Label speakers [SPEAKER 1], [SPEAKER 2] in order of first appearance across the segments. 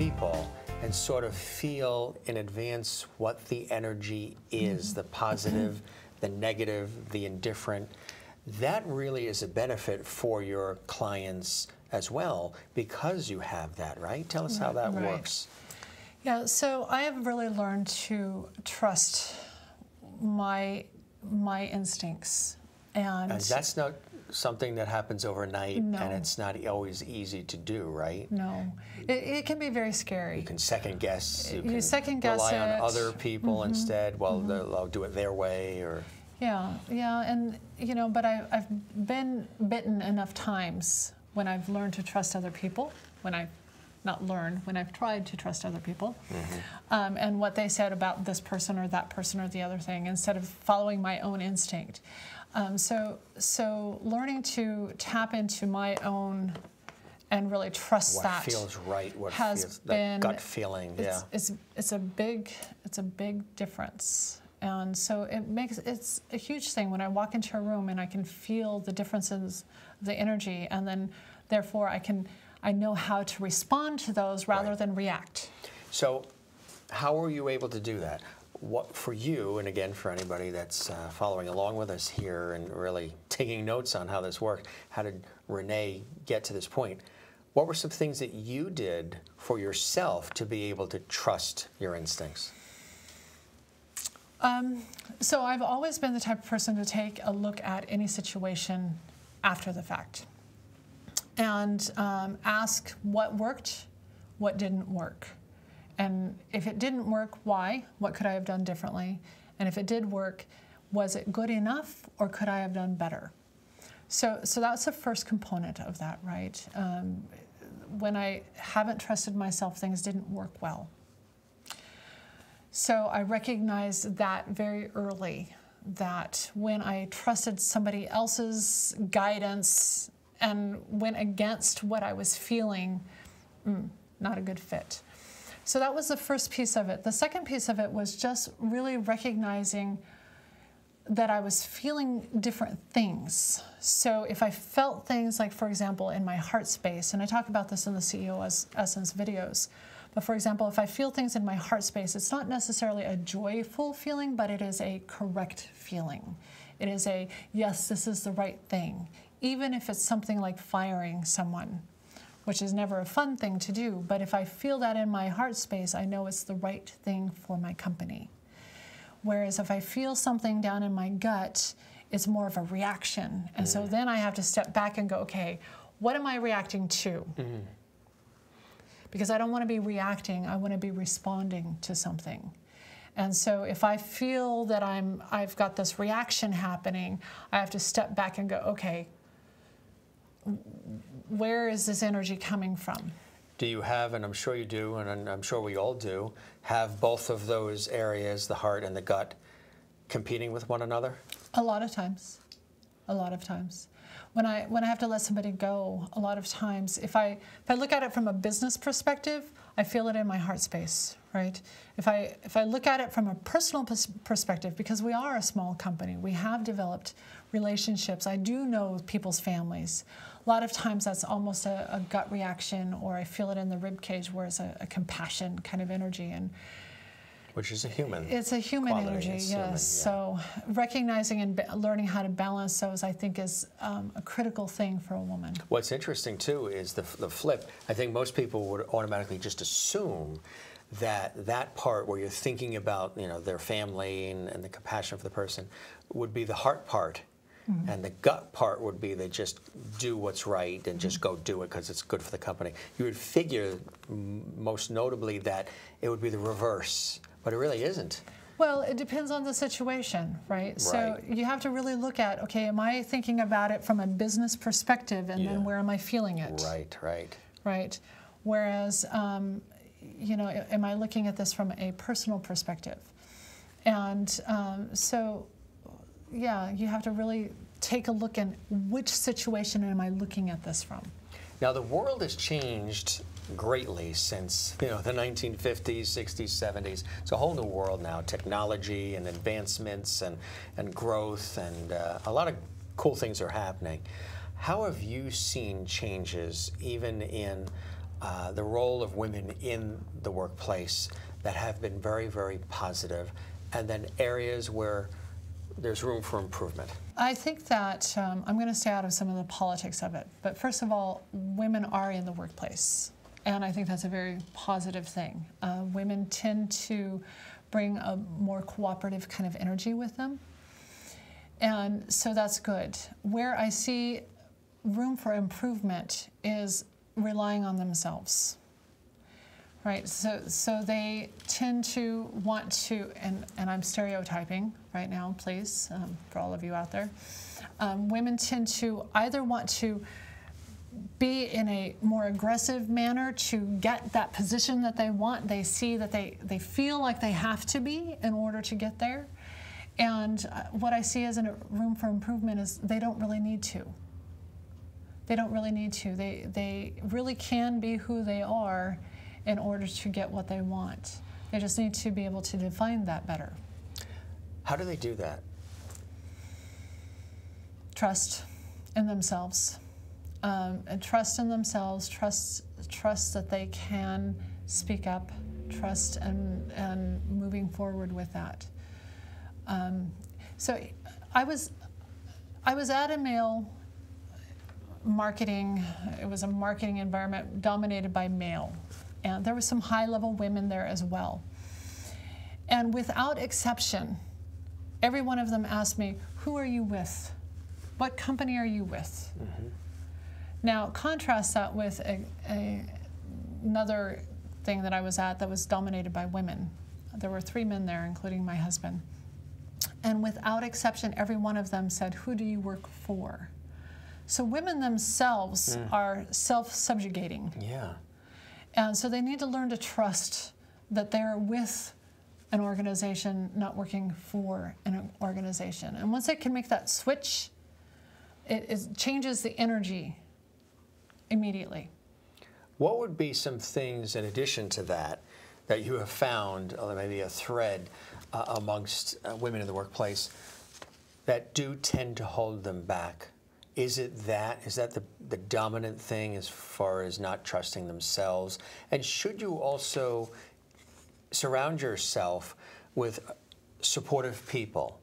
[SPEAKER 1] people and sort of feel in advance what the energy is, the positive, the negative, the indifferent. That really is a benefit for your clients as well because you have that, right? Tell us how that works.
[SPEAKER 2] Yeah, so I have really learned to trust my instincts. And
[SPEAKER 1] that's not something that happens overnight,
[SPEAKER 2] no.
[SPEAKER 1] And it's not always easy to do, right?
[SPEAKER 2] No. It can be very scary.
[SPEAKER 1] You can second guess. You
[SPEAKER 2] can second guess
[SPEAKER 1] rely
[SPEAKER 2] it.
[SPEAKER 1] on other people instead. Well, they'll do it their way, or...
[SPEAKER 2] Yeah, and you know, but I've been bitten enough times when I've learned to trust other people, when I've tried to trust other people, and what they said about this person or that person or the other thing, instead of following my own instinct. So learning to tap into my own and really trust
[SPEAKER 1] what
[SPEAKER 2] that
[SPEAKER 1] feels right, what
[SPEAKER 2] has
[SPEAKER 1] feels
[SPEAKER 2] been
[SPEAKER 1] that gut feeling.
[SPEAKER 2] It's a big difference. And so it's a huge thing when I walk into a room and I can feel the differences, the energy, and then therefore I know how to respond to those rather than react.
[SPEAKER 1] So how were you able to do that? What for you, and again for anybody that's following along with us here and really taking notes on how this worked, how did Rene get to this point? What were some things that you did for yourself to be able to trust your instincts?
[SPEAKER 2] So I've always been the type of person to take a look at any situation after the fact and ask what worked, what didn't work. And if it didn't work, why? What could I have done differently? And if it did work, was it good enough or could I have done better? So that's the first component of that, right? When I haven't trusted myself, things didn't work well. So I recognized that very early, that when I trusted somebody else's guidance and went against what I was feeling, not a good fit. So that was the first piece of it. The second piece of it was just really recognizing that I was feeling different things. So if I felt things like, for example, in my heart space, and I talk about this in the CEO Essence videos, but for example, if I feel things in my heart space, it's not necessarily a joyful feeling, but it is a correct feeling. It is a, yes, this is the right thing. Even if it's something like firing someone, which is never a fun thing to do, but if I feel that in my heart space, I know it's the right thing for my company. Whereas if I feel something down in my gut, it's more of a reaction. And so then I have to step back and go, okay, what am I reacting to? Because I don't want to be reacting, I want to be responding to something. And so if I feel that I've got this reaction happening, I have to step back and go, okay, where is this energy coming from?
[SPEAKER 1] Do you have, and I'm sure you do, and I'm sure we all do, have both of those areas, the heart and the gut, competing with one another?
[SPEAKER 2] A lot of times. A lot of times. When I have to let somebody go, a lot of times, if I look at it from a business perspective, I feel it in my heart space, right? If I look at it from a personal perspective, because we are a small company, we have developed relationships. I do know people's families. A lot of times that's almost a gut reaction, or I feel it in the rib cage, where it's a compassion kind of energy. And
[SPEAKER 1] which is a human.
[SPEAKER 2] It's a human
[SPEAKER 1] quality.
[SPEAKER 2] energy,
[SPEAKER 1] it's
[SPEAKER 2] yes.
[SPEAKER 1] Human, yeah.
[SPEAKER 2] So recognizing and learning how to balance those, I think, is a critical thing for a woman.
[SPEAKER 1] What's interesting, too, is the flip. I think most people would automatically just assume that part where you're thinking about, you know, their family and the compassion for the person would be the heart part. And the gut part would be they just do what's right and just go do it because it's good for the company. You would figure, most notably, that it would be the reverse, but it really isn't.
[SPEAKER 2] Well, it depends on the situation, right? So you have to really look at, okay, am I thinking about it from a business perspective, and then where am I feeling it? Right. Whereas, you know, am I looking at this from a personal perspective? And so, yeah, you have to really take a look at which situation am I looking at this from.
[SPEAKER 1] Now, the world has changed greatly since, you know, the 1950s, 60s, 70s. It's a whole new world now, technology and advancements and growth, and a lot of cool things are happening. How have you seen changes even in the role of women in the workplace that have been very, very positive, and then areas where there's room for improvement?
[SPEAKER 2] I think that I'm going to stay out of some of the politics of it. But first of all, women are in the workplace. And I think that's a very positive thing. Women tend to bring a more cooperative kind of energy with them. And so that's good. Where I see room for improvement is relying on themselves. Right, so they tend to want to, and I'm stereotyping right now, please, for all of you out there. Women tend to either want to be in a more aggressive manner to get that position that they want. They see that they feel like they have to be in order to get there. And what I see as a room for improvement is they don't really need to. They don't really need to. They really can be who they are in order to get what they want. They just need to be able to define that better.
[SPEAKER 1] How do they do that?
[SPEAKER 2] Trust in themselves. And trust in themselves, trust that they can speak up, trust and moving forward with that. So I was at a male marketing, it was a marketing environment dominated by male. And there were some high-level women there as well. And without exception, every one of them asked me, who are you with? What company are you with? Mm-hmm. Now, contrast that with another thing that I was at that was dominated by women. There were 3 men there, including my husband. And without exception, every one of them said, who do you work for? So women themselves are self-subjugating.
[SPEAKER 1] Yeah.
[SPEAKER 2] And so they need to learn to trust that they're with an organization, not working for an organization. And once they can make that switch, it changes the energy immediately.
[SPEAKER 1] What would be some things in addition to that that you have found, or maybe a thread amongst women in the workplace that do tend to hold them back? Is that the dominant thing as far as not trusting themselves? And should you also surround yourself with supportive people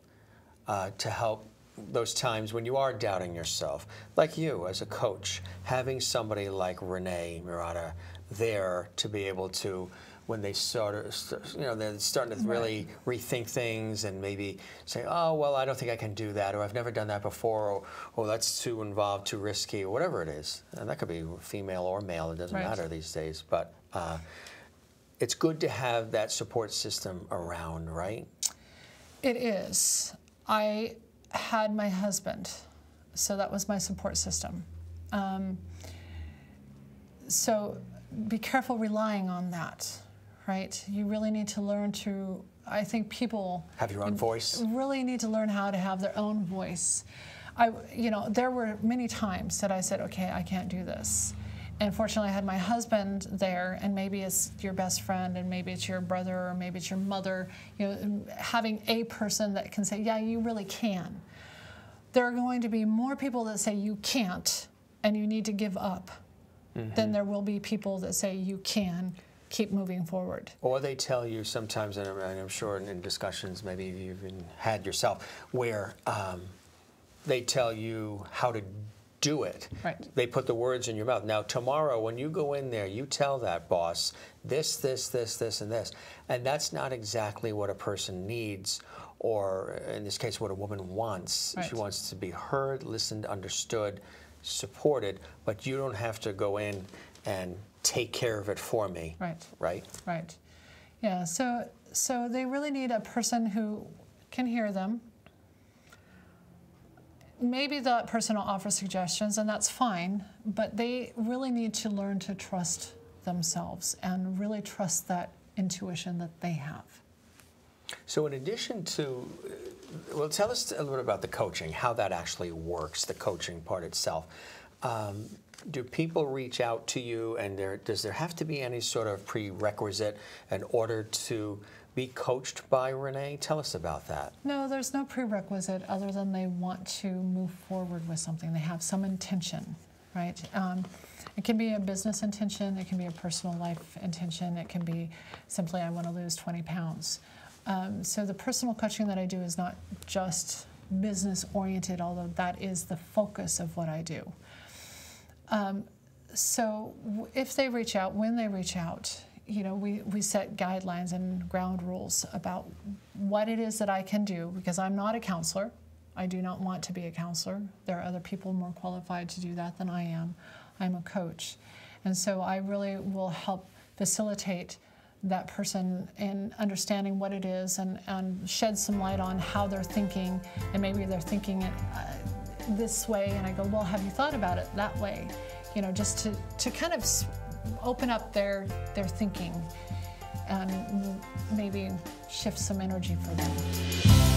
[SPEAKER 1] to help those times when you are doubting yourself? Like you as a coach, having somebody like Rene Murata there to be able to, when they they're starting to really rethink things and maybe say, oh, well, I don't think I can do that, or I've never done that before, or oh, that's too involved, too risky, or whatever it is. And that could be female or male, it doesn't matter these days. But it's good to have that support system around, right? It
[SPEAKER 2] is. I had my husband, so that was my support system. So be careful relying on that. Right? You really need to learn to, I think people
[SPEAKER 1] have your own voice.
[SPEAKER 2] Really need to learn how to have their own voice. There were many times that I said, okay, I can't do this. And fortunately, I had my husband there, and maybe it's your best friend, and maybe it's your brother, or maybe it's your mother, having a person that can say, yeah, you really can. There are going to be more people that say you can't, and you need to give up, than there will be people that say you can. Keep moving forward. Or
[SPEAKER 1] they tell you sometimes, and I'm sure in discussions maybe you've even had yourself, where they tell you how to do it.
[SPEAKER 2] Right.
[SPEAKER 1] They put the words in your mouth. Now tomorrow when you go in there, you tell that boss this, and this. And that's not exactly what a person needs, or in this case what a woman wants.
[SPEAKER 2] Right.
[SPEAKER 1] She wants to be heard, listened, understood, supported, but you don't have to go in and take care of it for me.
[SPEAKER 2] Right.
[SPEAKER 1] Right?
[SPEAKER 2] Right. Yeah, so they really need a person who can hear them. Maybe that person will offer suggestions, and that's fine, but they really need to learn to trust themselves and really trust that intuition that they have.
[SPEAKER 1] So in addition to, well, tell us a little bit about the coaching, how that actually works, the coaching part itself. Do people reach out to you, and does there have to be any sort of prerequisite in order to be coached by Rene? Tell us about that.
[SPEAKER 2] No, there's no prerequisite other than they want to move forward with something. They have some intention, right? It can be a business intention, it can be a personal life intention, it can be simply I want to lose 20 pounds. So the personal coaching that I do is not just business oriented, although that is the focus of what I do. So if they reach out, when they reach out, you know, we set guidelines and ground rules about what it is that I can do, because I'm not a counselor. I do not want to be a counselor. There are other people more qualified to do that than I am. I'm a coach. And so I really will help facilitate that person in understanding what it is and shed some light on how they're thinking, and maybe they're thinking it this way, and I go, well, have you thought about it that way? You know, just to kind of open up their thinking and maybe shift some energy for them.